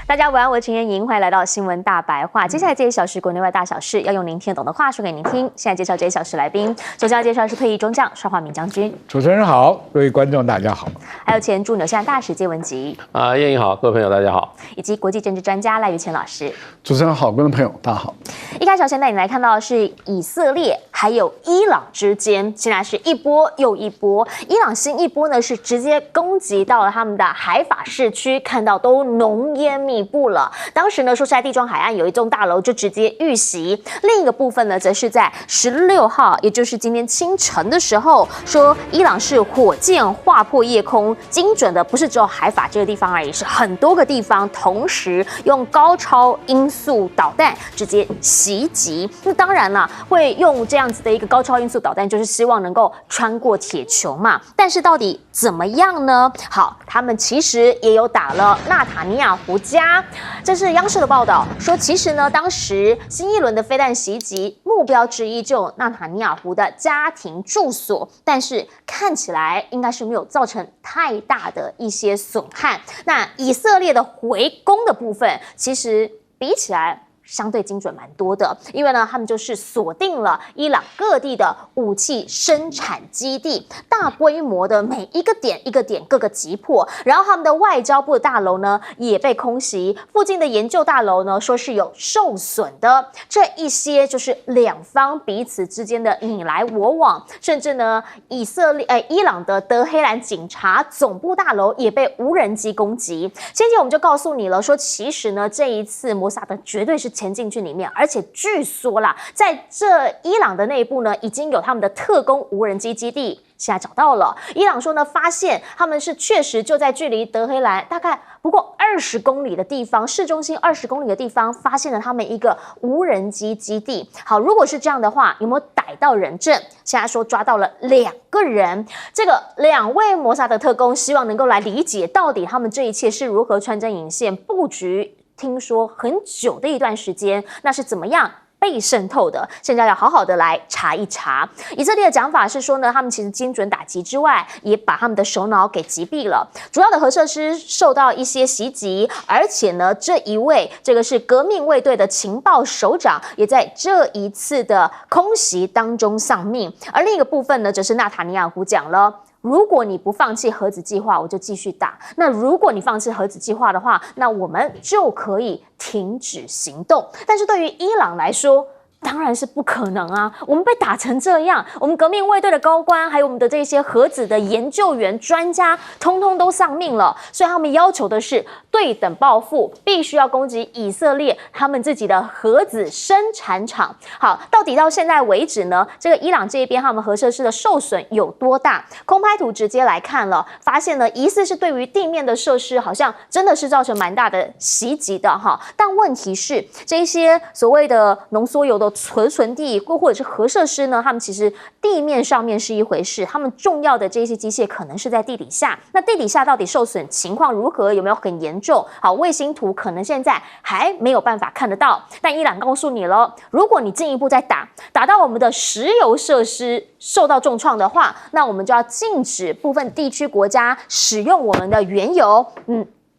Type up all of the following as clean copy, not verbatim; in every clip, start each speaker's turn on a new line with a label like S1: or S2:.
S1: 大家晚安，我是陈彦莹，欢迎来到新闻大白话。接下来这一小时国内外大小事，要用您听得懂的话说给您听。现在介绍这一小时来宾，首先要介绍的是退役中将邵华明将军。
S2: 主持人好，各位观众大家好。
S1: 还有前驻纽西兰大使谢文吉。
S3: 彦莹好，各位朋友大家好。
S1: 以及国际政治专家赖于谦老师。
S2: 主持人好，观众朋友大家好。
S1: 一开始先带你来看到的是以色列还有伊朗之间，现在是一波又一波。伊朗新一波呢是直接攻击到了他们的海法市区，看到都浓烟密布了。当时呢说是在地中海岸有一栋大楼就直接遇袭，另一个部分呢则是在16号，也就是今天清晨的时候，说伊朗是火箭划破夜空，精准的不是只有海法这个地方而已，是很多个地方同时用高超音速导弹直接袭击。那当然了，会用这样子的一个高超音速导弹，就是希望能够穿过铁球嘛。但是到底怎么样呢？好，他们其实也有打了纳塔尼亚胡家。这是央视的报道说，其实呢，当时新一轮的飞弹袭击目标之一就有纳塔尼亚胡的家庭住所，但是看起来应该是没有造成太大的一些损害。那以色列的回攻的部分，其实比起来相对精准蛮多的，因为呢，他们就是锁定了伊朗各地的武器生产基地，大规模的每一个点一个点各个击破，然后他们的外交部的大楼呢也被空袭，附近的研究大楼呢说是有受损的，这一些就是两方彼此之间的你来我往，甚至呢伊朗的德黑兰警察总部大楼也被无人机攻击。先前我们就告诉你了，说其实呢这一次摩萨德绝对是潜进去里面，而且据说啦，在这伊朗的内部呢，已经有他们的特工无人机基地，现在找到了。伊朗说呢，发现他们是确实就在距离德黑兰大概不过20公里的地方，市中心20公里的地方，发现了他们一个无人机基地。好，如果是这样的话，有没有逮到人证？现在说抓到了2个人，这个2位摩萨德特工希望能够来理解到底他们这一切是如何穿针引线布局。听说很久的一段时间，那是怎么样被渗透的？现在要好好的来查一查。以色列的讲法是说呢，他们其实精准打击之外，也把他们的首脑给击毙了。主要的核设施受到一些袭击，而且呢，这一位这个是革命卫队的情报首长，也在这一次的空袭当中丧命。而另一个部分呢，则是纳塔尼亚胡讲了。如果你不放弃核子计划，我就继续打。那如果你放弃核子计划的话，那我们就可以停止行动。但是对于伊朗来说，当然是不可能啊！我们被打成这样，我们革命卫队的高官，还有我们的这些核子的研究员、专家，通通都丧命了。所以他们要求的是对等报复，必须要攻击以色列他们自己的核子生产厂。好，到底到现在为止呢，这个伊朗这一边他们核设施的受损有多大？空拍图直接来看了，发现呢，疑似是对于地面的设施好像真的是造成蛮大的袭击的哈。但问题是，这些所谓的浓缩铀的存地或者是核设施呢，他们其实地面上面是一回事，他们重要的这些机械可能是在地底下。那地底下到底受损情况如何，有没有很严重？好，卫星图可能现在还没有办法看得到，但伊朗告诉你了，如果你进一步再打到我们的石油设施受到重创的话，那我们就要禁止部分地区国家使用我们的原油。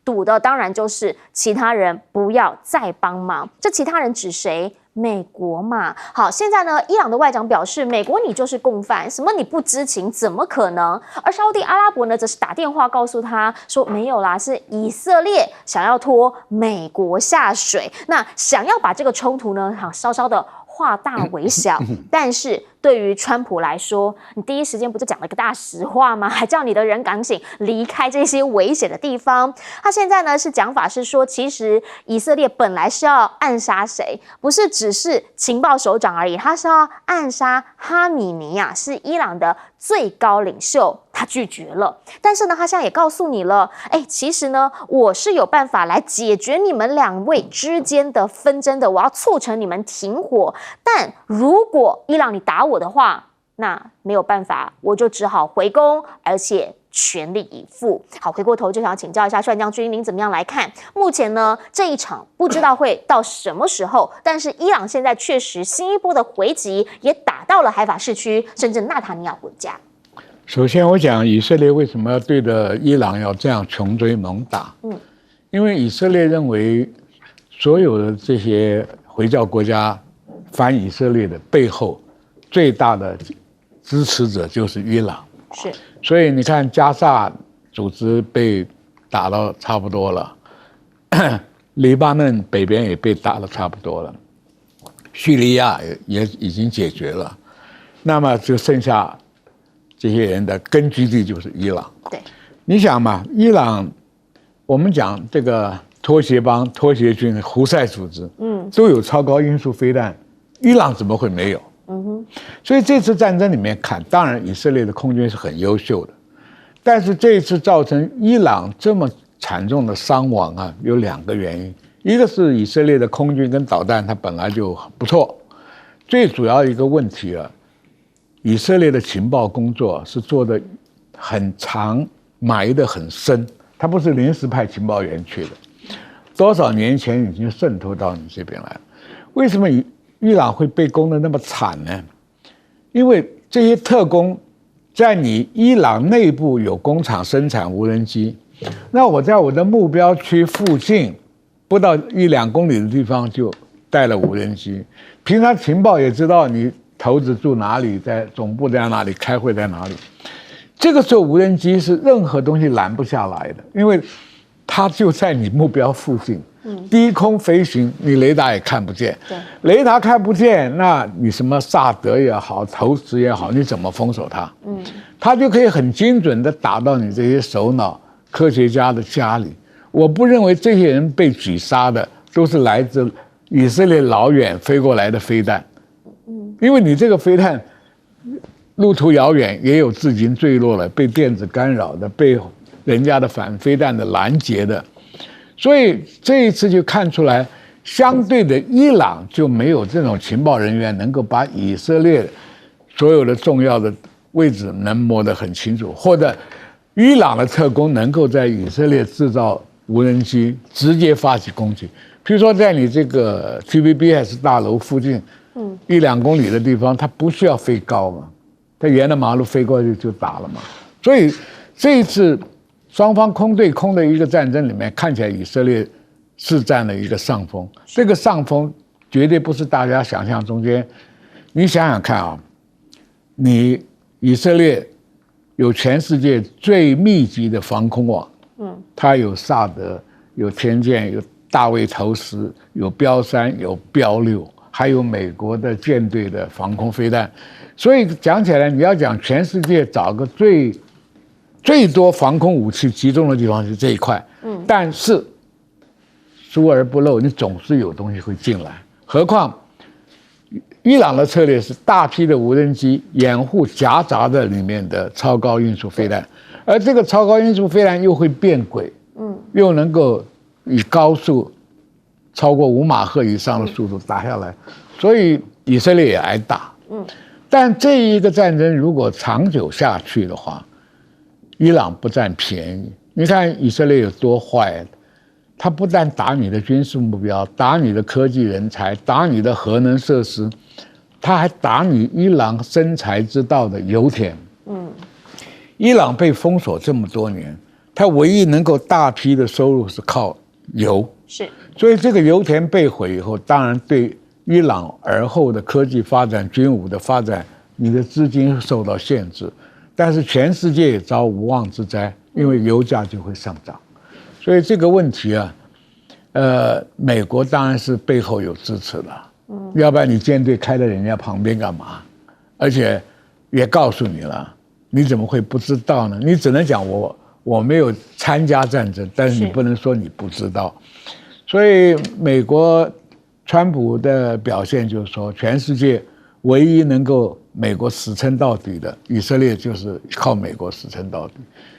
S1: 赌的当然就是其他人不要再帮忙。这其他人指谁？美国嘛。好，现在呢，伊朗的外长表示，美国你就是共犯，什么你不知情，怎么可能？而沙烏地阿拉伯呢，则是打电话告诉他说，没有啦，是以色列想要拖美国下水，那想要把这个冲突呢，稍稍的化大为小。但是对于川普来说，你第一时间不就讲了个大实话吗？还叫你的人赶紧离开这些危险的地方。他现在呢是讲法是说，其实以色列本来是要暗杀谁，不是只是情报首长而已，他是要暗杀哈米尼啊，是伊朗的最高领袖，他拒绝了。但是呢，他现在也告诉你了，其实呢，我是有办法来解决你们2位之间的纷争的，我要促成你们停火。但如果伊朗你打我的话，那没有办法，我就只好回攻，而且全力以赴。好，回过头就想请教一下帅将军，您怎么样来看？目前呢，这一场不知道会到什么时候，但是伊朗现在确实新一波的回击也打到了海法市区，甚至纳塔尼亚胡家。
S2: 首先，我讲以色列为什么要对着伊朗要这样穷追猛打？因为以色列认为，所有的这些回教国家反以色列的背后，最大的支持者就是伊朗。
S1: 是，
S2: 所以你看，加萨组织被打到差不多了，黎巴嫩北边也被打得差不多了，叙利亚也已经解决了，那么就剩下这些人的根据地就是伊朗。
S1: 对，
S2: 你想嘛，伊朗，我们讲这个拖鞋帮、拖鞋军、胡塞组织，都有超高音速飞弹，伊朗怎么会没有？所以这次战争里面看，当然以色列的空军是很优秀的，但是这一次造成伊朗这么惨重的伤亡啊，有2个原因，一个是以色列的空军跟导弹它本来就不错，最主要一个问题啊，以色列的情报工作是做的很长，埋得很深，它不是临时派情报员去的，多少年前已经渗透到你这边来了。为什么伊朗会被攻得那么惨呢？因为这些特工在你伊朗内部有工厂生产无人机，那我在我的目标区附近不到1-2公里的地方就带了无人机，平常情报也知道你头子住哪里，在总部在哪里，开会在哪里。这个时候无人机是任何东西拦不下来的，因为它就在你目标附近，低空飞行，你雷达也看不见。雷达看不见，那你什么萨德也好，投石也好，你怎么封锁它？它就可以很精准的打到你这些首脑科学家的家里。我不认为这些人被举杀的都是来自以色列老远飞过来的飞弹，因为你这个飞弹路途遥远，也有自行坠落了，被电子干扰的，被人家的反飞弹的拦截的，所以这一次就看出来，相对的伊朗就没有这种情报人员能够把以色列所有的重要的位置能摸得很清楚，或者伊朗的特工能够在以色列制造无人机，直接发起攻击。比如说在你这个 TVBS 大楼附近，1-2公里的地方，它不需要飞高嘛，它沿着马路飞过去就打了嘛。所以这一次双方空对空的一个战争里面，看起来以色列是占了一个上风。这个上风绝对不是大家想象中间。你想想看啊，你以色列有全世界最密集的防空网，它有萨德，有天剑，有大卫投石，有标3，有标6，还有美国的舰队的防空飞弹。所以讲起来，你要讲全世界找个最多防空武器集中的地方是这一块，但是疏而不漏，你总是有东西会进来。何况伊朗的策略是大批的无人机掩护夹杂在里面的超高音速飞弹，而这个超高音速飞弹又会变轨，又能够以高速超过5马赫以上的速度打下来，所以以色列也挨打。但这一个战争如果长久下去的话，伊朗不占便宜。你看以色列有多坏，他不但打你的军事目标，打你的科技人才，打你的核能设施，他还打你伊朗生财之道的油田。伊朗被封锁这么多年，他唯一能够大批的收入是靠油，
S1: 是，
S2: 所以这个油田被毁以后，当然对伊朗而后的科技发展、军武的发展，你的资金受到限制。但是全世界也遭无妄之灾，因为油价就会上涨。所以这个问题啊，美国当然是背后有支持的，要不然你舰队开在人家旁边干嘛？而且也告诉你了，你怎么会不知道呢？你只能讲我没有参加战争，但是你不能说你不知道。所以美国川普的表现就是说，全世界唯一能够美国死撑到底的以色列，就是靠美国死撑到底。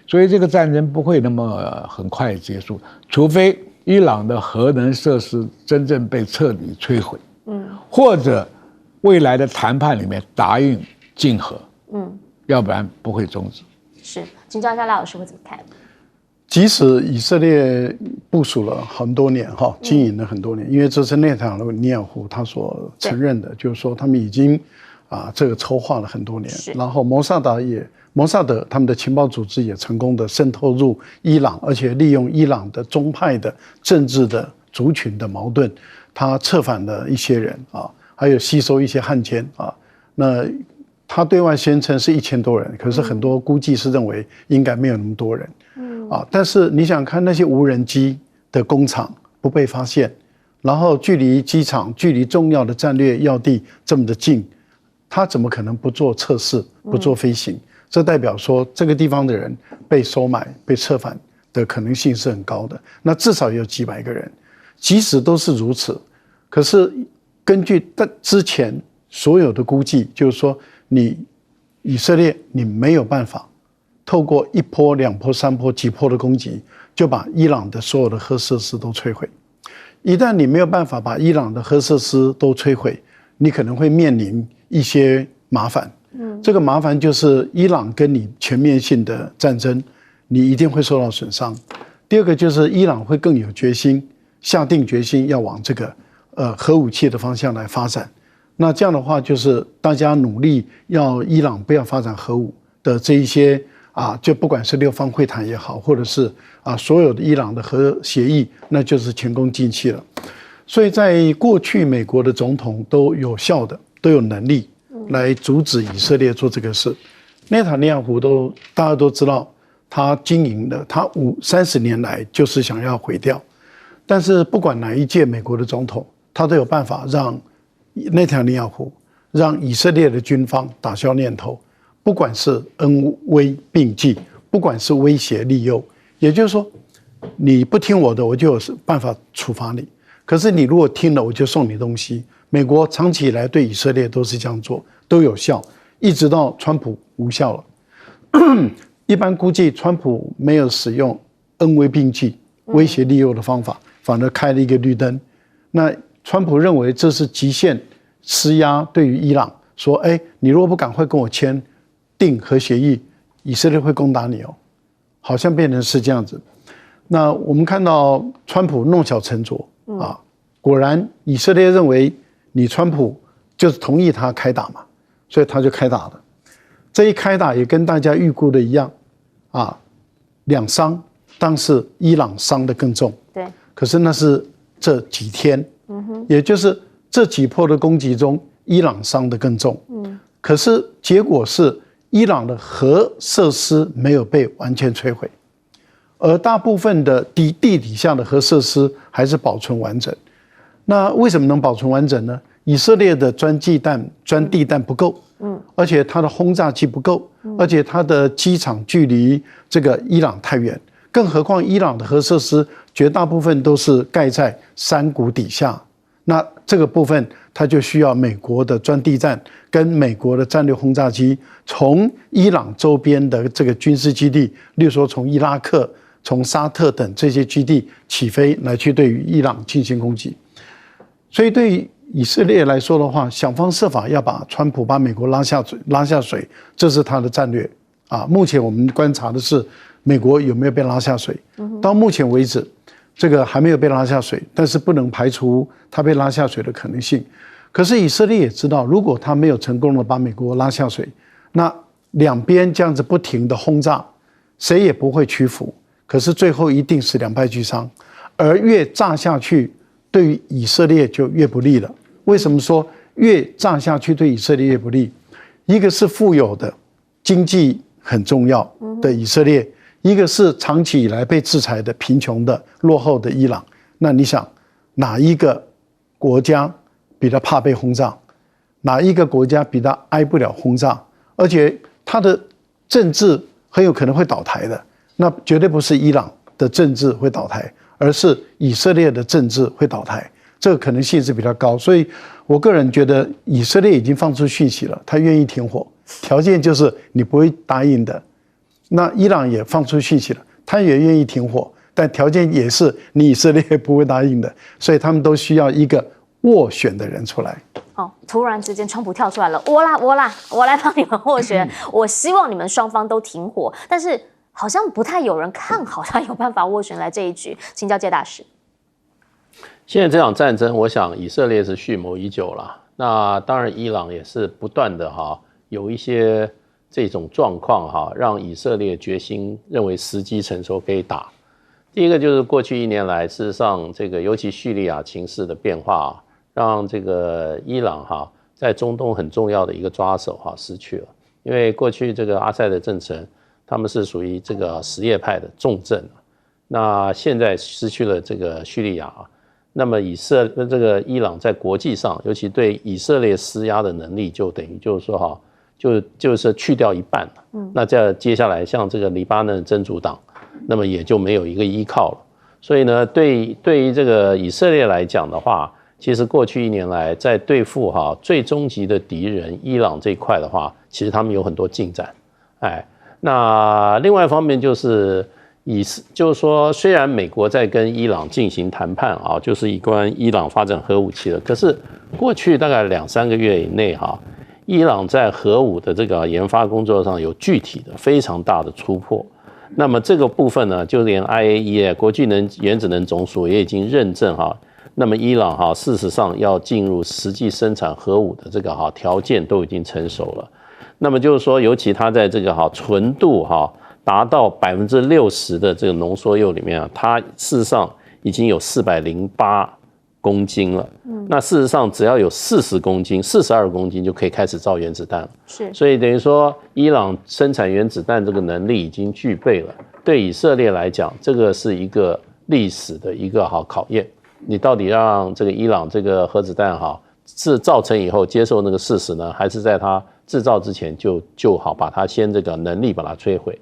S2: 所以这个战争不会那么很快结束，除非伊朗的核能设施真正被彻底摧毁，或者未来的谈判里面答应禁核，要不然不会终止。
S1: 是，请教一下赖老师会怎么看？
S4: 即使以色列部署了很多年，经营了很多年，因为这是内塔尼亚胡他所承认的，就是说他们已经这个筹划了很多年，然后摩萨德他们的情报组织也成功的渗透入伊朗，而且利用伊朗的宗派的政治的族群的矛盾，他策反了一些人还有吸收一些汉奸那他对外宣称是1000多人，可是很多估计是认为应该没有那么多人，但是你想看那些无人机的工厂不被发现，然后距离机场、距离重要的战略要地这么的近，他怎么可能不做测试、不做飞行？这代表说这个地方的人被收买、被策反的可能性是很高的。那至少有几百个人，即使都是如此，可是根据之前所有的估计，就是说以色列你没有办法透过1波、2波、3波、几波的攻击，就把伊朗的所有的核设施都摧毁。一旦你没有办法把伊朗的核设施都摧毁，你可能会面临一些麻烦。这个麻烦就是伊朗跟你全面性的战争，你一定会受到损伤。第二个就是伊朗会更有决心，下定决心要往这个核武器的方向来发展。那这样的话，就是大家努力要伊朗不要发展核武的这一些就不管是6方会谈也好，或者是所有的伊朗的核协议，那就是前功尽弃了。所以在过去美国的总统都有效的都有能力来阻止以色列做这个事。内塔尼亚胡大家都知道，他经营的他30年来就是想要毁掉，但是不管哪一届美国的总统，他都有办法让内塔尼亚胡让以色列的军方打消念头，不管是恩威并济，不管是威胁利诱，也就是说你不听我的，我就有办法处罚你。可是你如果听了，我就送你东西。美国长期以来对以色列都是这样做，都有效，一直到川普无效了。一般估计川普没有使用恩威并济、威胁利诱的方法，反而开了一个绿灯。那川普认为这是极限施压，对于伊朗说：“你如果不赶快跟我订核协议，以色列会攻打你哦。”好像变成是这样子。那我们看到川普弄巧成拙果然以色列认为你川普就是同意他开打嘛，所以他就开打了。这一开打也跟大家预估的一样两伤，但是伊朗伤得更重。
S1: 对，
S4: 可是那是这几天，也就是这几波的攻击中，伊朗伤得更重。可是结果是伊朗的核设施没有被完全摧毁，而大部分的地底下的核设施还是保存完整。那为什么能保存完整呢？以色列的钻地弹不够，而且它的轰炸机不够，而且它的机场距离这个伊朗太远，更何况伊朗的核设施绝大部分都是盖在山谷底下。那这个部分它就需要美国的钻地弹跟美国的战略轰炸机从伊朗周边的这个军事基地，例如说从伊拉克、从沙特等这些基地起飞，来去对于伊朗进行攻击。所以对于以色列来说的话，想方设法要把川普、把美国拉下水，这是他的战略目前我们观察的是美国有没有被拉下水，到目前为止这个还没有被拉下水，但是不能排除他被拉下水的可能性。可是以色列也知道，如果他没有成功的把美国拉下水，那两边这样子不停的轰炸，谁也不会屈服，可是最后一定是两败俱伤，而越炸下去对于以色列就越不利了。为什么说越炸下去对以色列越不利？一个是富有的经济很重要的以色列，一个是长期以来被制裁的贫穷的落后的伊朗。那你想哪一个国家比较怕被轰炸？哪一个国家比较挨不了轰炸？而且它的政治很有可能会倒台的，那绝对不是伊朗的政治会倒台，而是以色列的政治会倒台，这个可能性是比较高。所以我个人觉得以色列已经放出讯息了，他愿意停火，条件就是你不会答应的。那伊朗也放出讯息了，他也愿意停火，但条件也是你以色列不会答应的。所以他们都需要一个斡旋的人出来。
S1: 突然之间川普跳出来了，我来帮你们斡旋，我希望你们双方都停火。但是好像不太有人看好他有办法斡旋来这一局，请教介大使。
S3: 现在这场战争，我想以色列是蓄谋已久了。那当然，伊朗也是不断的有一些这种状况让以色列决心认为时机成熟可以打。第一个就是过去1年来，事实上这个尤其叙利亚情势的变化，让这个伊朗在中东很重要的一个抓手失去了。因为过去这个阿塞德政权，他们是属于这个什叶派的重镇，那现在失去了这个叙利亚，那么这个伊朗在国际上，尤其对以色列施压的能力，就等于就是说就是去掉一半了。那接下来像这个黎巴嫩真主党，那么也就没有一个依靠了。所以呢，对于这个以色列来讲的话，其实过去1年来在对付最终极的敌人伊朗这一块的话，其实他们有很多进展。那另外一方面就是说，虽然美国在跟伊朗进行谈判就是有关伊朗发展核武器的，可是过去大概2-3个月以内伊朗在核武的这个研发工作上有具体的非常大的突破。那么这个部分呢，就连 IAEA 国际原子能总署也已经认证那么伊朗事实上要进入实际生产核武的这个条件都已经成熟了。那么就是说，尤其它在这个纯度达到60%的这个浓缩铀里面它事实上已经有408公斤了。那事实上只要有40公斤、42公斤就可以开始造原子弹了。
S1: 是，
S3: 所以等于说，伊朗生产原子弹这个能力已经具备了。对以色列来讲，这个是一个历史的一个考验。你到底让这个伊朗这个核子弹是造成以后接受那个事实呢，还是在它制造之前就好把它先这个能力把它摧毁？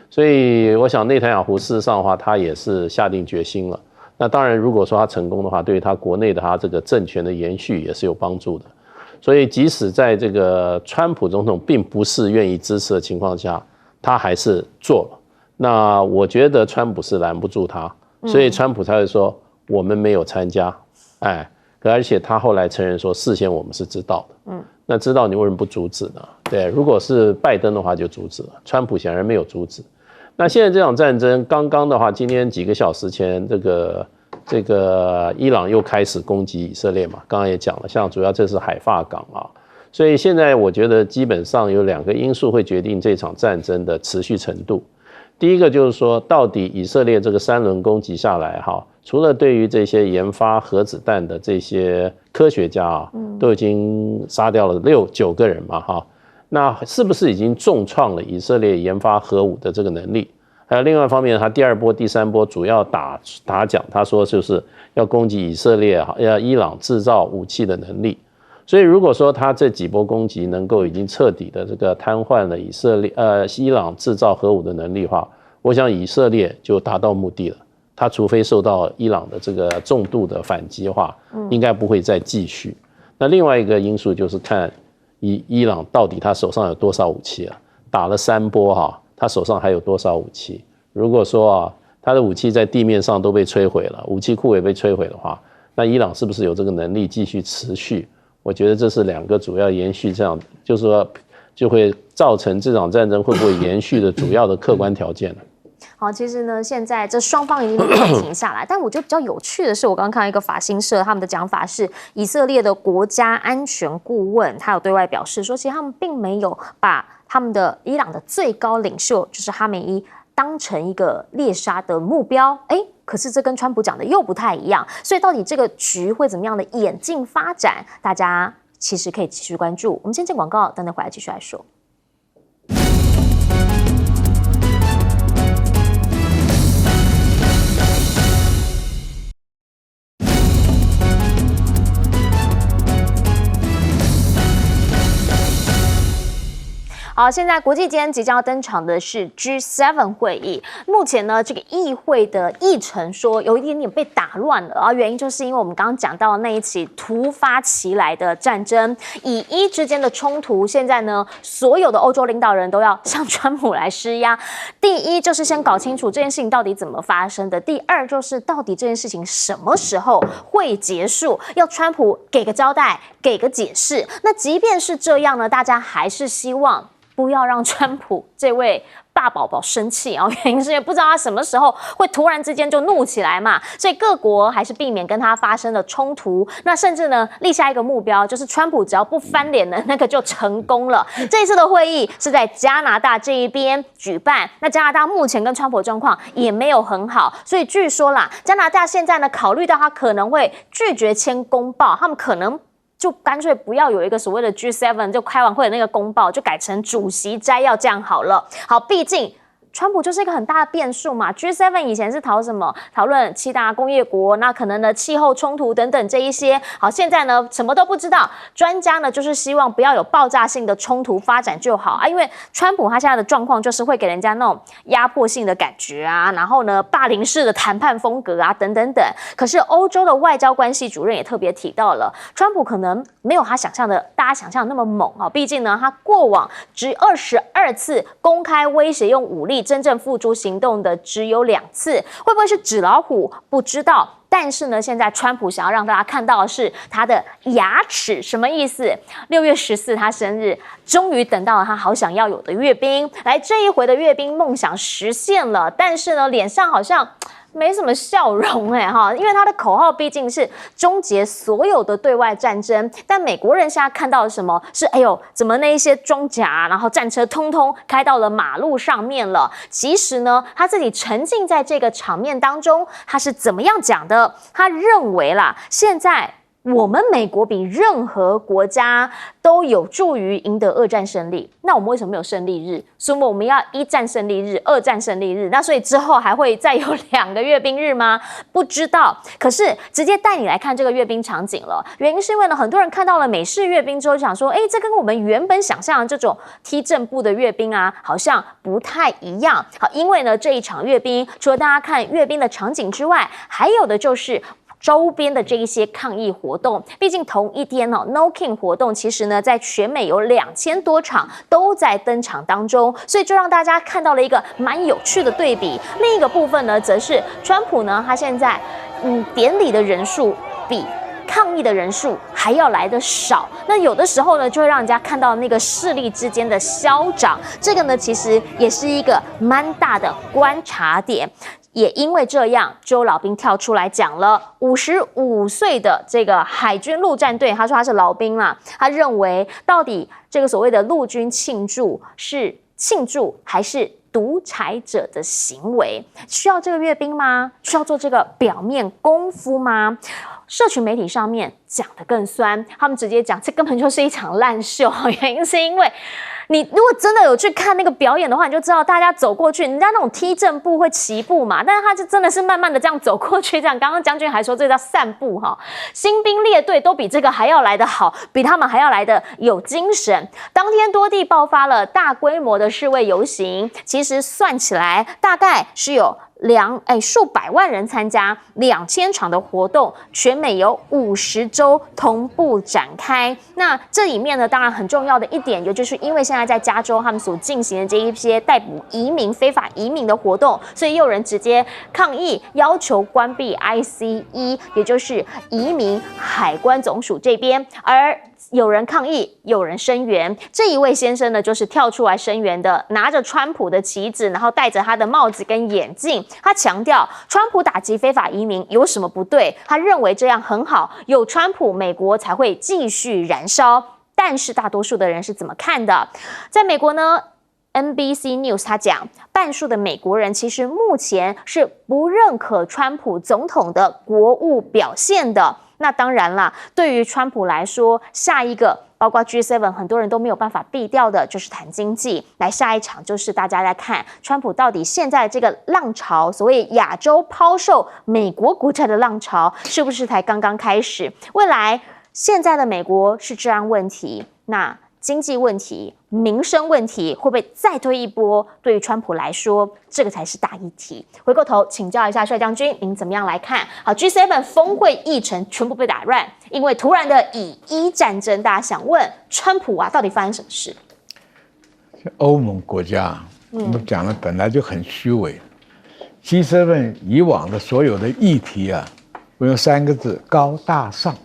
S3: 所以我想内塔尼亚胡事实上的话，他也是下定决心了。那当然，如果说他成功的话，对于他国内的他这个政权的延续也是有帮助的。所以即使在这个川普总统并不是愿意支持的情况下，他还是做了。那我觉得川普是拦不住他，所以川普才会说我们没有参加。而且他后来承认说，事先我们是知道的。那知道你为什么不阻止呢？对，如果是拜登的话就阻止了，川普显然没有阻止。那现在这场战争，刚刚的话，今天几个小时前，这个伊朗又开始攻击以色列嘛，刚刚也讲了，像主要这是海法港所以现在我觉得基本上有2个因素会决定这场战争的持续程度。第一个就是说，到底以色列这个3轮攻击下来除了对于这些研发核子弹的这些科学家都已经杀掉了9个人嘛那是不是已经重创了以色列研发核武的这个能力？还有另外一方面，他第2波、第3波主要打讲，他说就是要攻击以色列伊朗制造武器的能力。所以如果说他这几波攻击能够已经彻底的这个瘫痪了伊朗制造核武的能力的话，我想以色列就达到目的了。他除非受到伊朗的这个重度的反击的话，应该不会再继续。那另外一个因素就是看伊朗到底他手上有多少武器打了3波他手上还有多少武器？如果说他的武器在地面上都被摧毁了，武器库也被摧毁的话，那伊朗是不是有这个能力继续持续？我觉得这是2个主要延续，这样就是说就会造成这场战争会不会延续的主要的客观条件。
S1: 好，其实呢，现在这双方已经没停下来，但我觉得比较有趣的是，我刚刚看到一个法新社，他们的讲法是，以色列的国家安全顾问，他有对外表示说，其实他们并没有把他们的伊朗的最高领袖，就是哈梅伊，当成一个猎杀的目标。可是这跟川普讲的又不太一样，所以到底这个局会怎么样的演进发展，大家其实可以继续关注。我们先进广告，等等回来继续来说。好，现在国际间即将要登场的是 G7 会议。目前呢，这个议会的议程说有一点点被打乱了原因就是因为我们刚刚讲到那一起突发其来的战争，以伊之间的冲突，现在呢，所有的欧洲领导人都要向川普来施压。第一就是先搞清楚这件事情到底怎么发生的，第二就是到底这件事情什么时候会结束，要川普给个交代，给个解释。那即便是这样呢，大家还是希望不要让川普这位大宝宝生气啊，原因是因为不知道他什么时候会突然之间就怒起来嘛，所以各国还是避免跟他发生的冲突。那甚至呢，立下一个目标，就是川普只要不翻脸呢，那个就成功了。这一次的会议是在加拿大这一边举办，那加拿大目前跟川普状况也没有很好，所以据说啦，加拿大现在呢考虑到他可能会拒绝签公报，他们可能就干脆不要有一个所谓的 G7 就开完会的那个公报，就改成主席摘要这样好了。好，毕竟川普就是一个很大的变数嘛。G7 以前是讨论7大工业国，那可能呢气候冲突等等这一些。好，现在呢什么都不知道，专家呢就是希望不要有爆炸性的冲突发展就好啊。因为川普他现在的状况就是会给人家那种压迫性的感觉啊，然后呢霸凌式的谈判风格啊等等等。可是欧洲的外交关系主任也特别提到了，川普可能没有大家想象的那么猛啊。毕竟呢他过往只22次公开威胁用武力真正付诸行动的只有2次，会不会是纸老虎？不知道。但是呢，现在川普想要让大家看到的是他的牙齿，什么意思？6月14他生日，终于等到了他好想要有的阅兵，来这一回的阅兵梦想实现了，但是呢，脸上好像没什么笑容因为他的口号毕竟是终结所有的对外战争，但美国人现在看到的什么是怎么那一些装甲然后战车通通开到了马路上面了。其实呢他自己沉浸在这个场面当中，他是怎么样讲的？他认为啦，现在我们美国比任何国家都有助于赢得2战胜利。那我们为什么没有胜利日？所以我们要1战胜利日、2战胜利日。那所以之后还会再有2个阅兵日吗？不知道。可是直接带你来看这个阅兵场景了，原因是因为呢，很多人看到了美式阅兵之后，想说，这跟我们原本想象的这种踢正步的阅兵啊，好像不太一样。好，因为呢这一场阅兵，除了大家看阅兵的场景之外，还有的就是周边的这一些抗议活动。毕竟同一天No King 活动其实呢在全美有2000多场都在登场当中，所以就让大家看到了一个蛮有趣的对比。另一个部分呢则是川普呢他现在典礼的人数比抗议的人数还要来得少，那有的时候呢就会让人家看到那个势力之间的消长，这个呢其实也是一个蛮大的观察点。也因为这样，周老兵跳出来讲了，55岁的这个海军陆战队，他说他是老兵啦，他认为到底这个所谓的陆军庆祝是庆祝还是独裁者的行为？需要这个阅兵吗？需要做这个表面功夫吗？社群媒体上面讲得更酸，他们直接讲这根本就是一场烂秀，原因是因为你如果真的有去看那个表演的话，你就知道大家走过去，人家那种踢正步会齐步嘛，但是他就真的是慢慢的这样走过去，这样。刚刚将军还说这叫散步新兵列队都比这个还要来得好，比他们还要来得有精神。当天多地爆发了大规模的示威游行，其实算起来大概是有数百万人参加，2000场的活动，全美有50州同步展开。那这里面呢，当然很重要的一点，也就是因为现在在加州他们所进行的这一些逮捕非法移民的活动，所以又有人直接抗议，要求关闭 ICE， 也就是移民海关总署这边，而有人抗议，有人声援。这一位先生呢，就是跳出来声援的，拿着川普的旗子，然后戴着他的帽子跟眼镜。他强调，川普打击非法移民有什么不对？他认为这样很好，有川普，美国才会继续燃烧。但是大多数的人是怎么看的？在美国呢？NBC News 他讲，半数的美国人其实目前是不认可川普总统的国务表现的。那当然啦，对于川普来说，下一个包括 G7 很多人都没有办法避掉的就是谈经济。来，下一场就是大家来看川普到底现在这个浪潮，所谓亚洲抛售美国股债的浪潮是不是才刚刚开始？未来现在的美国是治安问题，那经济问题、民生问题会不会再推一波？对于川普来说，这个才是大议题。回过头请教一下帅将军，您怎么样来看？好 ，G7 峰会议程全部被打乱，因为突然的以伊战争，大家想问川普到底发生什么事？
S2: 欧盟国家，我们讲的本来就很虚伪。G7 以往的所有的议题我用3个字：高大上。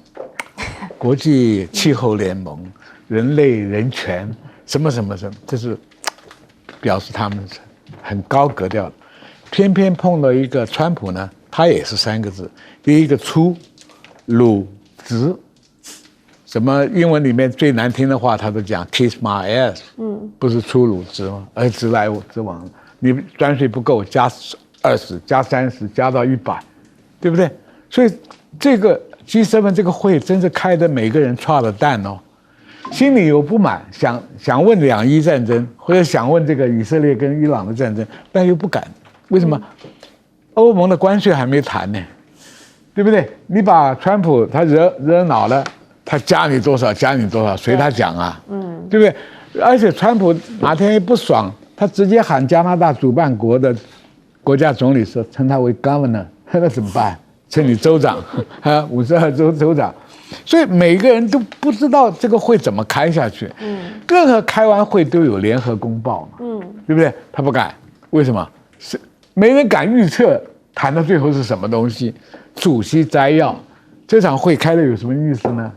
S2: 国际气候联盟、人类人权、什么什么什么，这是表示他们是很高格调的。偏偏碰到一个川普呢，他也是3个字，第一个粗鲁直，什么英文里面最难听的话他都讲 kiss my ass， 不是粗鲁直吗？而直来直往，你专税不够加20加30加到100，对不对？所以这个 G7 这个会真是开得每个人踹了蛋哦，心里有不满，想问两伊战争，或者想问这个以色列跟伊朗的战争，但又不敢，为什么？欧盟的关税还没谈呢，对不对？你把川普他惹恼了，他加你多少加你多少，随他讲啊，对不对？而且川普哪天一不爽，他直接喊加拿大主办国的国家总理说称他为 governor， 那怎么办？称你州长啊，52州州长，所以每个人都不知道这个会怎么开下去。任何开完会都有联合公报嘛，对不对？他不敢，为什么？是没人敢预测谈到最后是什么东西。主席摘要，这场会开的有什么意思呢？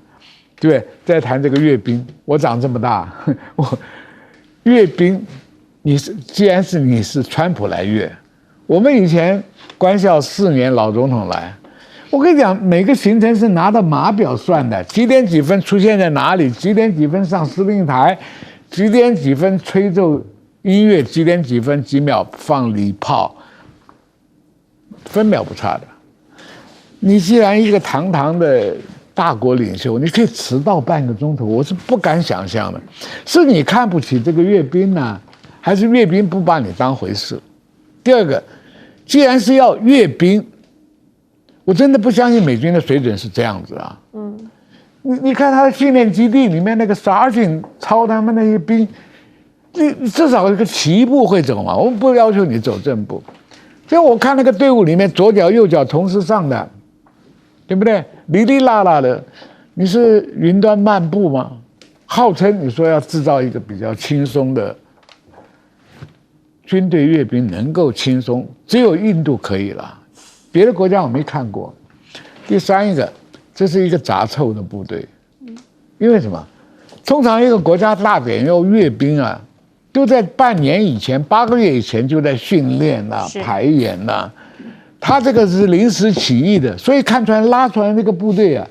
S2: 对不对？再谈这个阅兵，我长这么大，我阅兵，既然是你是川普来阅，我们以前官校4年老总统来。我跟你讲，每个行程是拿着码表算的，几点几分出现在哪里，几点几分上司令台，几点几分吹奏音乐，几点几分几秒放礼炮，分秒不差的。你既然一个堂堂的大国领袖，你可以迟到半个钟头，我是不敢想象的。是你看不起这个阅兵呢，还是阅兵不把你当回事？第二个，既然是要阅兵，我真的不相信美军的水准是这样子啊。你看他的训练基地里面那个 sergeant 操他们那些兵，你至少一个齐步会走嘛。我们不要求你走正步，就我看那个队伍里面左脚右脚同时上的，对不对？哩哩啦啦的，你是云端漫步吗？号称你说要制造一个比较轻松的军队阅兵，能够轻松，只有印度可以了。别的国家我没看过。第三个，这是一个杂凑的部队，因为什么？通常一个国家大典要阅兵啊，都在半年以前、8个月以前就在训练啦、排演啦。他这个是临时起意的，所以看出来拉出来那个部队啊，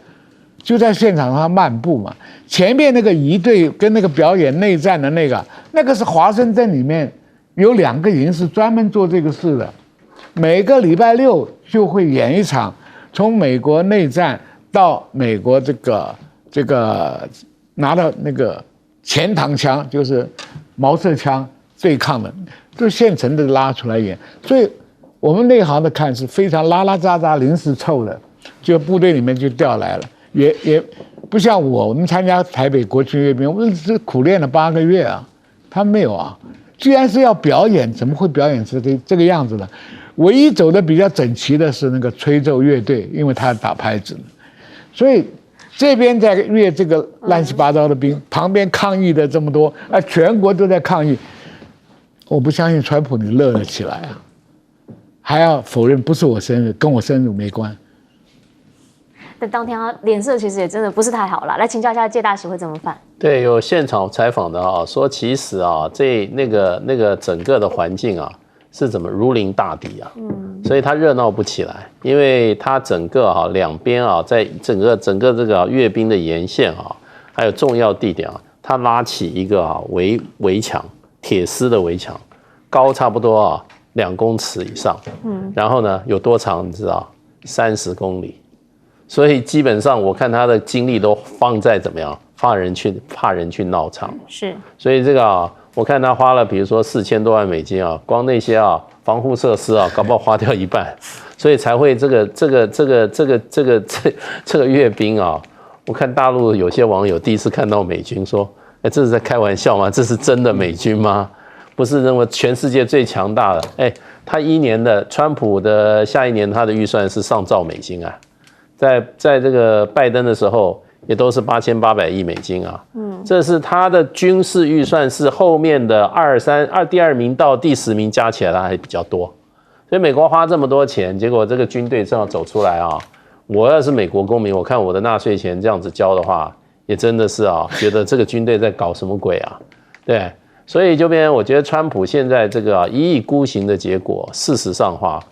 S2: 就在现场上漫步嘛。前面那个仪队跟那个表演内战的那个是华盛顿里面有2个营是专门做这个事的。每个礼拜6就会演一场，从美国内战到美国这个拿到那个前膛枪，就是毛瑟枪对抗的，都现成的拉出来演。所以我们内行的看是非常拉拉杂杂、临时凑的，就部队里面就调来了，也不像我们参加台北国庆阅兵，我们是苦练了8个月啊，他没有啊。既然是要表演，怎么会表演成这个样子呢？唯一走的比较整齐的是那个吹奏乐队，因为他打拍子，所以这边在阅这个乱七八糟的兵，旁边抗议的这么多，全国都在抗议。我不相信川普你乐了起来啊，还要否认不是我生日，跟我生日没关。
S1: 但当天他脸色其实也真的不是太好了，来请教一下介大使会怎么办？
S3: 对，有现场采访的啊，说其实啊，那个整个的环境啊。是怎么如临大敌啊？所以他热闹不起来，因为他整个两边啊，在整个这个阅兵的沿线啊，还有重要地点啊，他拉起一个围墙，铁丝的围墙，高差不多2公尺以上，然后呢有多长你知道？30公里，所以基本上我看他的精力都放在怎么样，怕人去闹场，
S1: 是，
S3: 所以这个我看他花了，比如说4000多万美金啊，光那些防护设施搞不好花掉一半，所以才会这个阅兵啊。我看大陆有些网友第一次看到美军说，这是在开玩笑吗？这是真的美军吗？不是认为全世界最强大的？他川普的下一年他的预算是上兆美金啊，在这个拜登的时候。也都是8800亿美金啊，这是他的军事预算是后面的第2名到第10名加起来还比较多，所以美国花这么多钱，结果这个军队这样走出来啊，我要是美国公民，我看我的纳税钱这样子交的话，也真的是觉得这个军队在搞什么鬼啊？对，所以就变成我觉得川普现在这个一意孤行的结果，事实上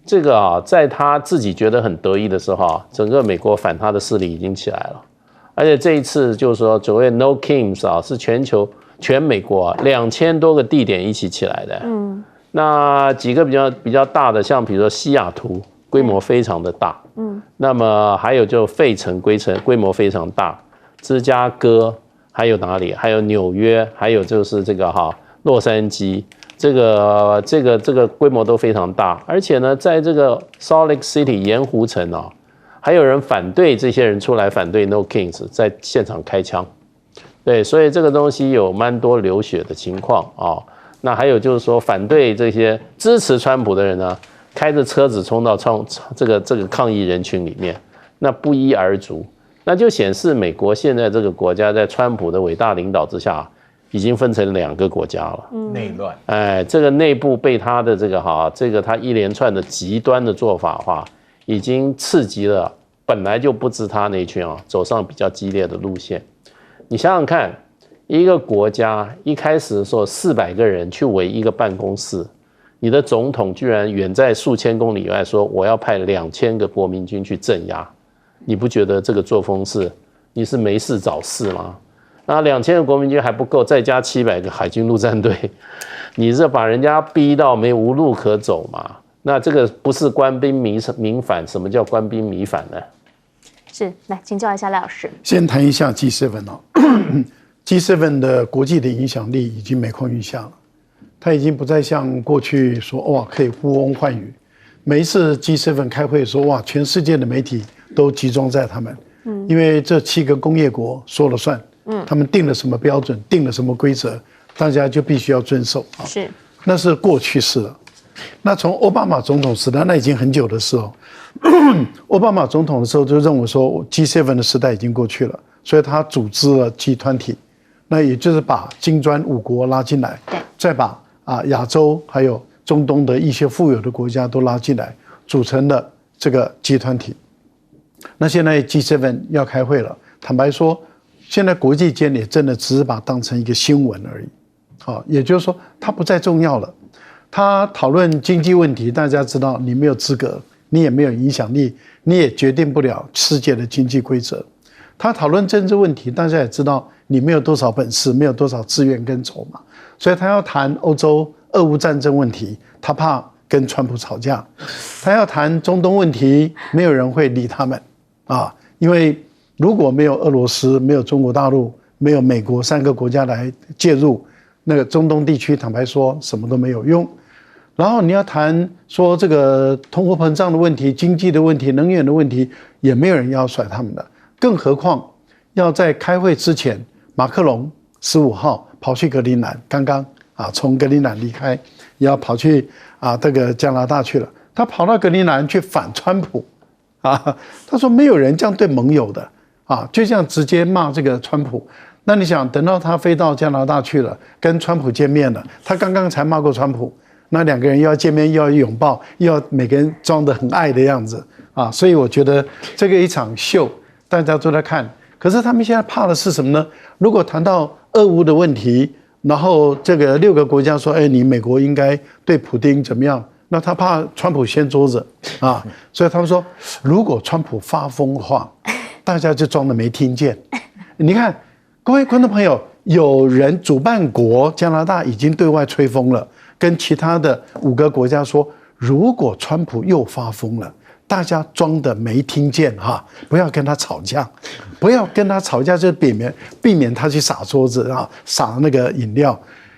S3: 这个在他自己觉得很得意的时候整个美国反他的势力已经起来了，而且这一次就是说所谓 No Kings 是全美国2000多个地点一起起来的，那几个比较大的，像比如说西雅图，规模非常的大，那么还有就费城规模非常大，芝加哥，还有哪里？还有纽约，还有就是这个洛杉矶，这个规模都非常大，而且呢，在这个 Salt Lake City 盐湖城还有人反对，这些人出来反对 No Kings， 在现场开枪，对，所以这个东西有蛮多流血的情况那还有就是说，反对这些支持川普的人呢，开着车子冲到这个抗议人群里面，那不一而足，那就显示美国现在这个国家在川普的伟大领导之下，已经分成2个国家了，
S2: 内乱。
S3: 这个内部被他的这个他一连串的极端的做法已经刺激了本来就不支他那群走上比较激烈的路线。你想想看。一个国家一开始的时候400个人去围一个办公室，你的总统居然远在数千公里以外说我要派2000个国民军去镇压，你不觉得这个作风你是没事找事吗？那2000个国民军还不够，再加700个海军陆战队，你是把人家逼到无路可走嘛？那这个不是官兵民反，什么叫官兵民反呢？
S1: 是，来请教一下赖老师。
S4: 先谈一下 G7 G7 的国际的影响力已经每况愈下了，它已经不再像过去说哇可以呼风唤雨，每一次 G7 开会说哇全世界的媒体都集中在他们，因为这7个工业国说了算，他们定了什么标准，定了什么规则，大家就必须要遵守
S1: 是，
S4: 那是过去式了。那从奥巴马总统时代，那已经很久的事哦。奥巴马总统的时候就认为说 G7 的时代已经过去了，所以他组织了G20。那也就是把金砖5国拉进来，再把亚洲还有中东的一些富有的国家都拉进来，组成了这个G20。那现在G7要开会了，坦白说，现在国际间也真的只是把它当成一个新闻而已，也就是说它不再重要了。他讨论经济问题，大家知道你没有资格，你也没有影响力，你也决定不了世界的经济规则。他讨论政治问题，大家也知道你没有多少本事，没有多少资源跟筹码，所以他要谈欧洲俄乌战争问题，他怕跟川普吵架；他要谈中东问题，没有人会理他们因为如果没有俄罗斯、没有中国大陆、没有美国3个国家来介入，那个中东地区坦白说什么都没有用。然后你要谈说这个通货膨胀的问题、经济的问题、能源的问题，也没有人要甩他们的。更何况要在开会之前，马克龙15号跑去格陵兰，刚刚从格陵兰离开，也要跑去这个加拿大去了。他跑到格陵兰去反川普他说没有人这样对盟友的就这样直接骂这个川普。那你想，等到他飞到加拿大去了，跟川普见面了，他刚刚才骂过川普，那2个人又要见面，又要拥抱，又要每个人装得很爱的样子所以我觉得这个一场秀。大家都在看，可是他们现在怕的是什么呢？如果谈到俄乌的问题，然后这个6个国家说，你美国应该对普丁怎么样？那他怕川普掀桌子所以他们说，如果川普发疯的话，大家就装得没听见。你看，各位观众朋友，有人主办国加拿大已经对外吹风了，跟其他的5个国家说，如果川普又发疯了。大家装的没听见不要跟他吵架，不要跟他吵架，就避免他去洒桌子洒那个饮料。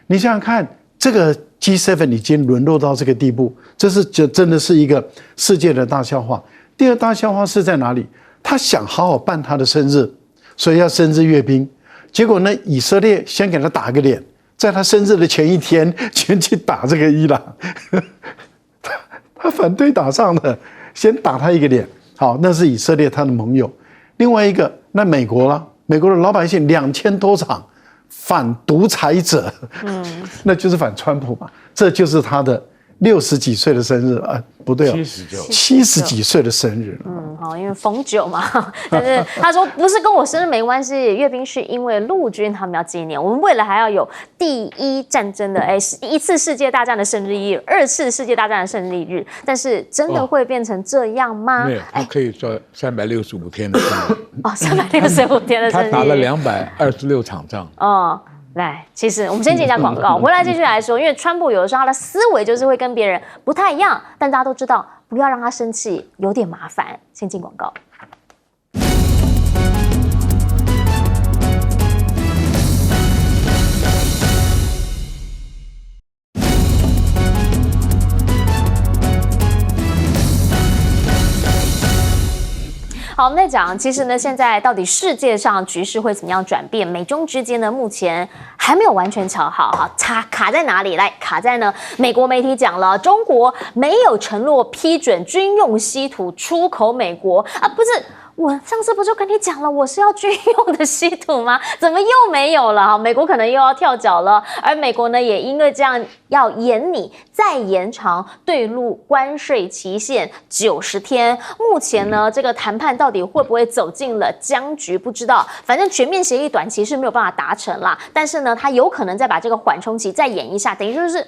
S4: 你想想看，这个 G7 已经沦落到这个地步，这真的是一个世界的大笑话。第二大笑话是在哪里？他想好好办他的生日，所以要生日阅兵，结果呢，以色列先给他打个脸，在他生日的前一天先去打这个伊朗，他反对打仗的。先打他一个脸，好，那是以色列他的盟友。另外一个，那美国啦，美国的老百姓2000多场反独裁者，那就是反川普嘛，这就是他的60几岁的生日不对哦，70几岁的生日。
S1: 好，因为逢9嘛，但是他说不是跟我生日没关系，阅兵是因为陆军他们要纪念，我们为了还要有第一战争的1次世界大战的胜利日，2次世界大战的胜利日，但是真的会变成这样吗？
S2: 没有，他可以说365天的胜利。
S1: 365天的胜利日，
S2: 他打了226场仗。
S1: 来，其实我们先进一下广告，回来继续来说。因为川普有的时候他的思维就是会跟别人不太一样，但大家都知道，不要让他生气，有点麻烦。先进广告。好，我们在讲，其实呢，现在到底世界上局势会怎么样转变？美中之间呢，目前还没有完全瞧好，卡在哪里？来，卡在呢，美国媒体讲了，中国没有承诺批准军用稀土出口美国啊，不是。我上次不就跟你讲了，我是要军用的稀土吗？怎么又没有了？美国可能又要跳脚了。而美国呢，也因为这样要再延长对陆关税期限90天。目前呢，这个谈判到底会不会走进了僵局？不知道。反正全面协议短期是没有办法达成啦，但是呢，它有可能再把这个缓冲期再延一下，等于就是。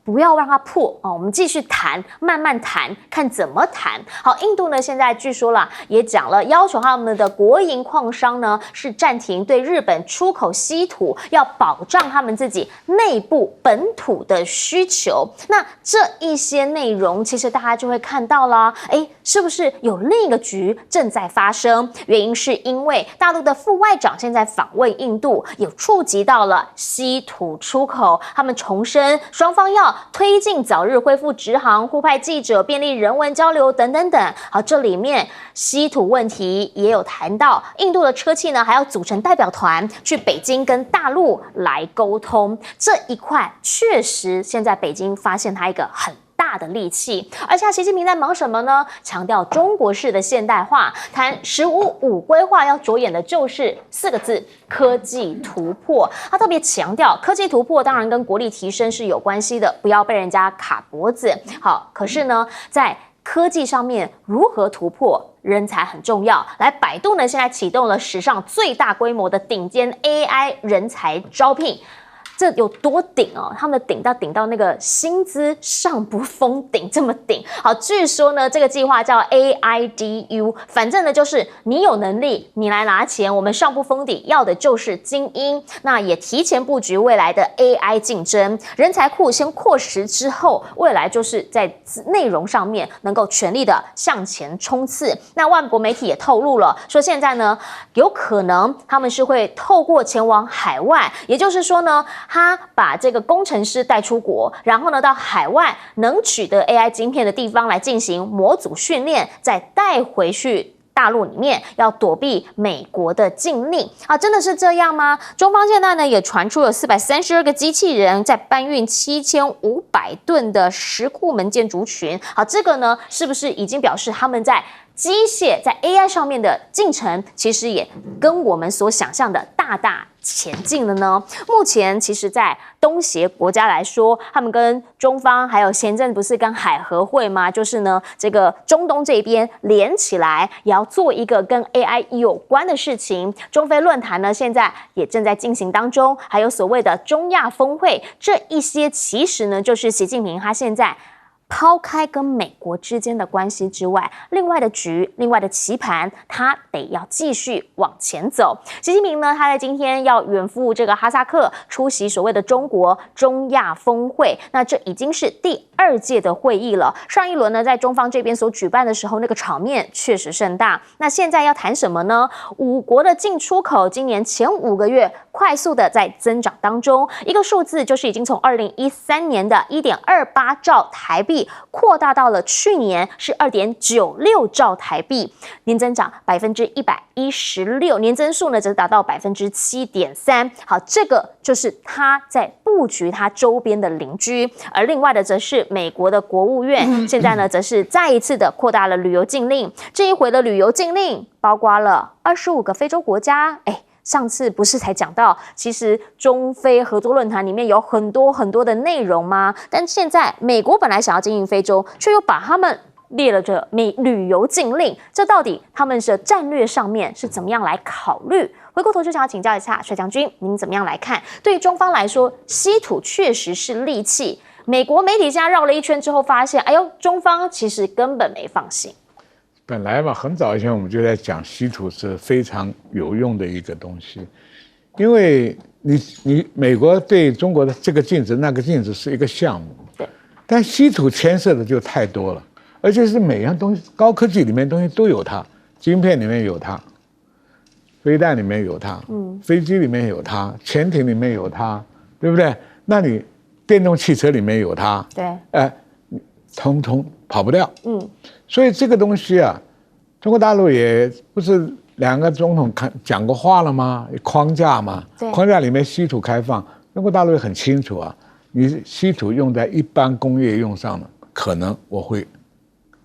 S1: 不要让它破我们继续谈，慢慢谈，看怎么谈。好，印度呢现在据说啦也讲了，要求他们的国营矿商呢是暂停对日本出口稀土，要保障他们自己内部本土的需求。那这一些内容，其实大家就会看到啦，是不是有另一个局正在发生？原因是因为大陆的副外长现在访问印度，有触及到了稀土出口，他们重申双方要推进早日恢复直航，互派记者，便利人文交流等等等。好，这里面稀土问题也有谈到，印度的车企呢还要组成代表团去北京跟大陆来沟通，这一块确实现在北京发现它一个很大的利器。而且习近平在忙什么呢？强调中国式的现代化，谈“15+5”规划要着眼的就是4个字：科技突破。他特别强调，科技突破当然跟国力提升是有关系的，不要被人家卡脖子。好，可是呢，在科技上面如何突破？人才很重要。来，百度呢现在启动了史上最大规模的顶尖 AI 人才招聘。这有多顶哦？他们的顶到那个薪资上不封顶这么顶。好，据说呢，这个计划叫 AIDU， 反正呢就是你有能力，你来拿钱，我们上不封顶，要的就是精英。那也提前布局未来的 AI 竞争，人才库先扩实之后，未来就是在内容上面能够全力的向前冲刺。那万国媒体也透露了，说现在呢有可能他们是会透过前往海外，也就是说呢。他把这个工程师带出国，然后呢到海外能取得 AI 晶片的地方来进行模组训练，再带回去大陆里面，要躲避美国的禁令啊，真的是这样吗？中方现在呢也传出了432个机器人在搬运7500吨的石库门建筑群。好，这个呢是不是已经表示他们在机械在 AI 上面的进程，其实也跟我们所想象的大前进了呢？目前其实在东协国家来说，他们跟中方还有前阵不是跟海合会吗？就是呢这个中东这边连起来，也要做一个跟 AI 有关的事情。中非论坛呢现在也正在进行当中，还有所谓的中亚峰会，这一些其实呢就是习近平他现在抛开跟美国之间的关系之外，另外的局，另外的棋盘，他得要继续往前走。习近平呢，他在今天要远赴这个哈萨克出席所谓的中国中亚峰会，那这已经是第2届的会议了。上一轮呢，在中方这边所举办的时候，那个场面确实盛大。那现在要谈什么呢？5国的进出口今年前5个月快速的在增长当中，一个数字就是已经从2013年的1.28兆台币。扩大到了去年是2.96兆台币，年增长116%，年增速呢则达到7.3%。好，这个就是他在布局他周边的邻居，而另外的则是美国的国务院，现在呢则是再一次的扩大了旅游禁令。这一回的旅游禁令包括了25个非洲国家，上次不是才讲到，其实中非合作论坛里面有很多很多的内容吗？但现在美国本来想要经营非洲，却又把他们列了这旅游禁令，这到底他们的战略上面是怎么样来考虑？回过头就想要请教一下帅将军，您怎么样来看？对于中方来说，稀土确实是利器。美国媒体家绕了一圈之后，发现，哎呦，中方其实根本没放心。
S2: 本来嘛，很早以前我们就在讲稀土是非常有用的一个东西，因为你美国对中国的这个禁止那个禁止是一个项目，
S1: 对，
S2: 但稀土牵涉的就太多了，而且是每样东西，高科技里面东西都有它，晶片里面有它，飞弹里面有它，飞机里面有它，潜艇里面有它，对不对？那你电动汽车里面有它，
S1: 对，
S2: 通通跑不掉，所以这个东西啊，中国大陆也不是2个总统讲过话了吗？框架嘛，框架里面稀土开放，中国大陆也很清楚啊，你稀土用在一般工业用上了，可能我会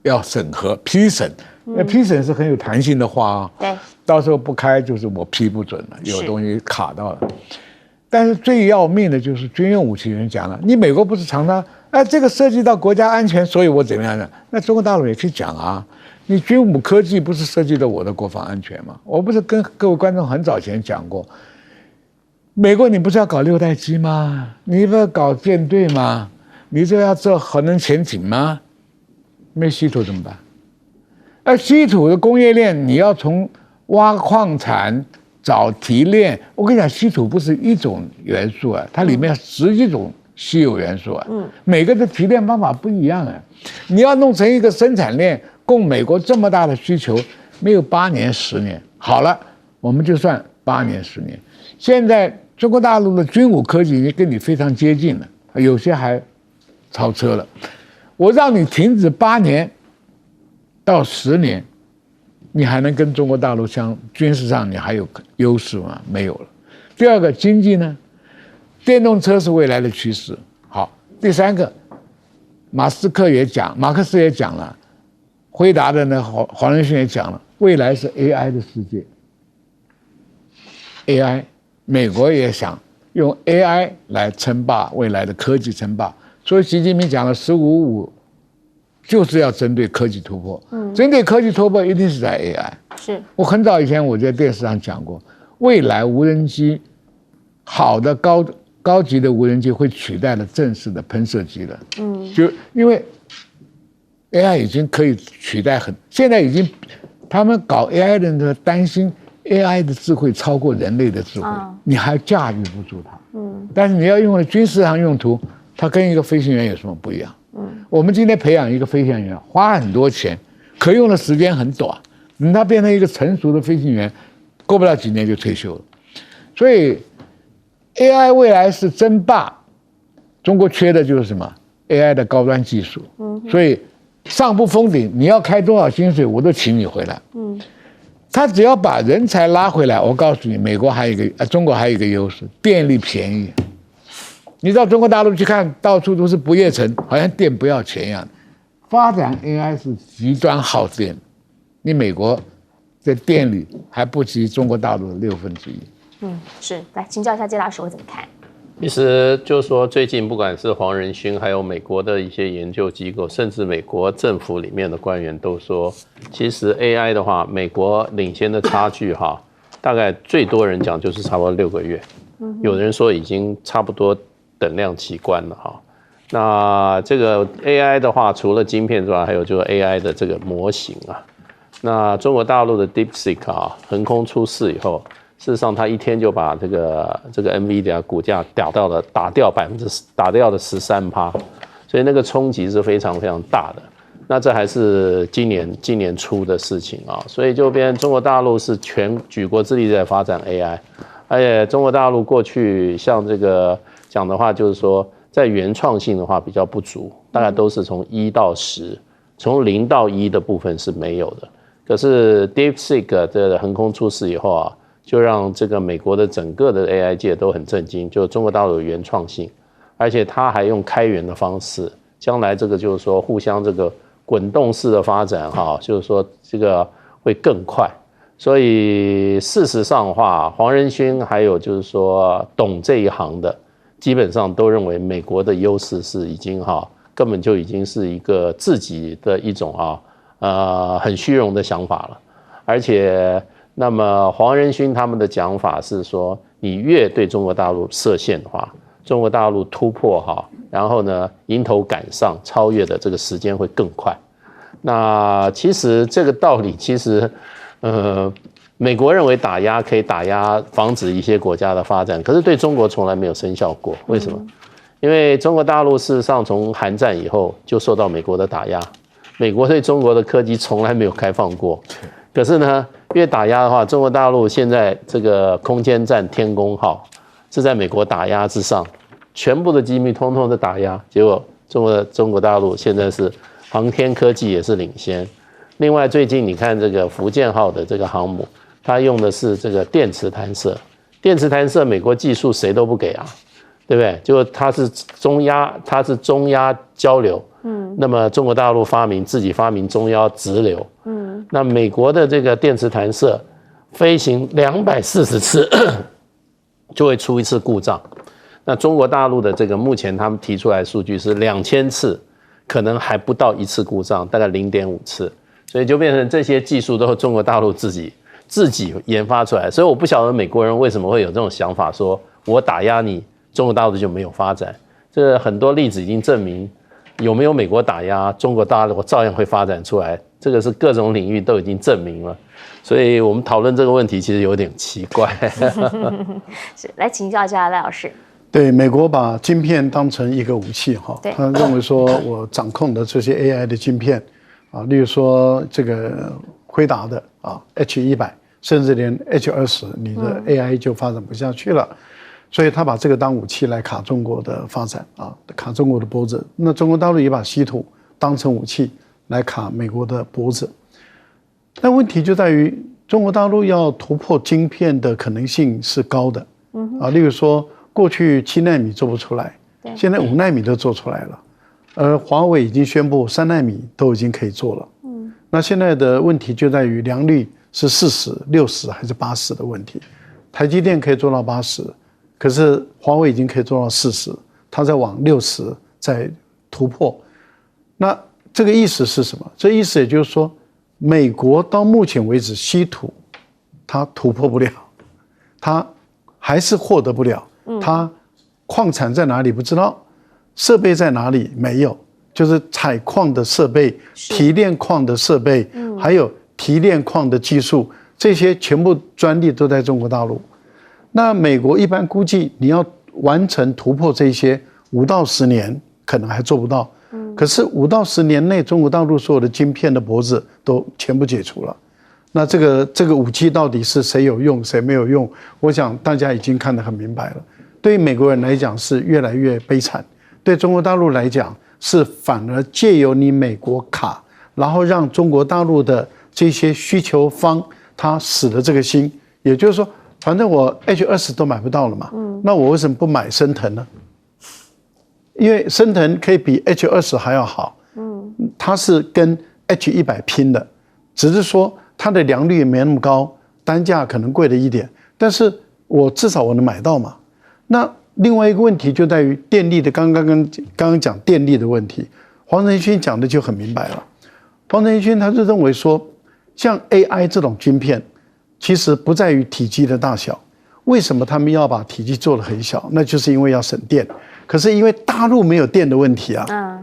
S2: 要审核批审，那批审是很有弹性的话啊，
S1: 对，
S2: 到时候不开就是我批不准了，有东西卡到了。但是最要命的就是军用武器人讲了，你美国不是常常这个涉及到国家安全，所以我怎么样呢？那中国大陆也可以讲啊，你军武科技不是涉及到我的国防安全吗？我不是跟各位观众很早前讲过，美国你不是要搞6代机吗？你不要搞舰队吗？你这要做核能潜艇吗？没稀土怎么办？稀土的工业链你要从挖矿产找提炼，我跟你讲，稀土不是一种元素啊，它里面10几种稀有元素啊，每个的提炼方法不一样啊，你要弄成一个生产链，供美国这么大的需求，没有8年10年，好了，我们就算8年10年。现在中国大陆的军武科技已经跟你非常接近了，有些还超车了。我让你停止8年到10年。你还能跟中国大陆相军事上你还有优势吗？没有了。第二个经济呢，电动车是未来的趋势。好，第三个，马克思也讲了，辉达的呢黄仁勋也讲了，未来是 AI 的世界。AI， 美国也想用 AI 来称霸未来的科技称霸，所以习近平讲了15.5。就是要针对科技突破，针对科技突破一定是在 AI。
S1: 是
S2: 我很早以前我在电视上讲过，未来无人机好的高级的无人机会取代了正式的喷射机了。就因为 AI 已经可以取代现在已经他们搞 AI 的人担心 AI 的智慧超过人类的智慧，你还驾驭不住它。但是你要用了军事上用途，它跟一个飞行员有什么不一样？我们今天培养一个飞行员花很多钱，可用的时间很短，他变成一个成熟的飞行员，过不了几年就退休了。所以 AI 未来是争霸，中国缺的就是什么 AI 的高端技术。所以上不封顶，你要开多少薪水我都请你回来。他只要把人才拉回来，我告诉你，中国还有一个优势，电力便宜。你到中国大陆去看，到处都是不夜城，好像电不要钱一样。发展 AI 是极端耗电，你美国在电力还不及中国大陆的1/6。
S1: 是，来请教一下介大使会怎么看？
S3: 其实就是说，最近不管是黄仁勋，还有美国的一些研究机构，甚至美国政府里面的官员都说，其实 AI 的话，美国领先的差距大概最多人讲就是差不多6个月，有人说已经差不多等量齐观了那这个 AI 的话，除了晶片之外，还有就是 AI 的这个模型那中国大陆的 DeepSeek 横空出世以后，事实上它一天就把这个 NVIDIA 股价打掉了13%，所以那个冲击是非常非常大的。那这还是今年初的事情所以就变成中国大陆是全举国之力在发展 AI， 而且中国大陆过去像这个讲的话，就是说在原创性的话比较不足，大概都是从1到10，从0到1的部分是没有的。可是 DeepSeek 的横空出世以后就让这个美国的整个的 AI 界都很震惊，就中国大陆有原创性，而且它还用开源的方式，将来这个就是说互相这个滚动式的发展就是说这个会更快。所以事实上的话，黄仁勋还有就是说懂这一行的，基本上都认为美国的优势是已经根本就已经是一个自己的一种很虚荣的想法了。而且那么黄仁勋他们的讲法是说，你越对中国大陆设限的话，中国大陆突破然后呢迎头赶上超越的这个时间会更快。那其实这个道理其实美国认为打压可以打压防止一些国家的发展，可是对中国从来没有生效过。为什么？因为中国大陆事实上从韩战以后就受到美国的打压，美国对中国的科技从来没有开放过。可是呢，越打压的话，中国大陆现在这个空间站天宫号是在美国打压之上，全部的机密通通的打压，结果中国大陆现在是航天科技也是领先。另外，最近你看这个福建号的这个航母，它用的是这个电磁弹射。电磁弹射美国技术谁都不给啊，对不对？就它是中压交流，那么中国大陆自己发明中压直流，那美国的这个电磁弹射飞行240次就会出一次故障。那中国大陆的这个目前他们提出来的数据是2000次，可能还不到1次故障，大概0.5次。所以就变成这些技术都是中国大陆自己研发出来，所以我不晓得美国人为什么会有这种想法，说我打压你，中国大陆就没有发展。这很多例子已经证明，有没有美国打压，中国大陆照样会发展出来，这个是各种领域都已经证明了。所以我们讨论这个问题其实有点奇怪。
S1: 是，来请教一下赖老师。
S4: 对，美国把晶片当成一个武器他认为说我掌控的这些 AI 的晶片例如说这个辉达的H100，甚至连 H20，你的 AI 就发展不下去了，所以他把这个当武器来卡中国的发展卡中国的脖子。那中国大陆也把稀土当成武器来卡美国的脖子。但问题就在于中国大陆要突破晶片的可能性是高的例如说过去7奈米做不出来，现在5奈米都做出来了。华为已经宣布3奈米都已经可以做了。那现在的问题就在于良率是40、60还是80的问题。台积电可以做到80，可是华为已经可以做到40，它在往60在突破。那这个意思是什么？这意思也就是说，美国到目前为止稀土它突破不了，它还是获得不了，它矿产在哪里不知道。设备在哪里？没有，就是采矿的设备、提炼矿的设备，还有提炼矿的技术，这些全部专利都在中国大陆。那美国一般估计你要完成突破这些5到10年，可能还做不到。可是5到10年内，中国大陆所有的晶片的脖子都全部解除了。那这个武器到底是谁有用，谁没有用？我想大家已经看得很明白了。对于美国人来讲是越来越悲惨。对中国大陆来讲，是反而借由你美国卡，然后让中国大陆的这些需求方他死了这个心。也就是说，反正我 H20都买不到了嘛，那我为什么不买升腾呢？因为升腾可以比 H20还要好，它是跟 H100拼的，只是说它的良率没那么高，单价可能贵了一点，但是我至少我能买到嘛。那另外一个问题就在于电力的，刚刚讲电力的问题，黄仁勋讲的就很明白了。黄仁勋他就认为说，像 AI 这种晶片，其实不在于体积的大小。为什么他们要把体积做得很小？那就是因为要省电。可是因为大陆没有电的问题啊，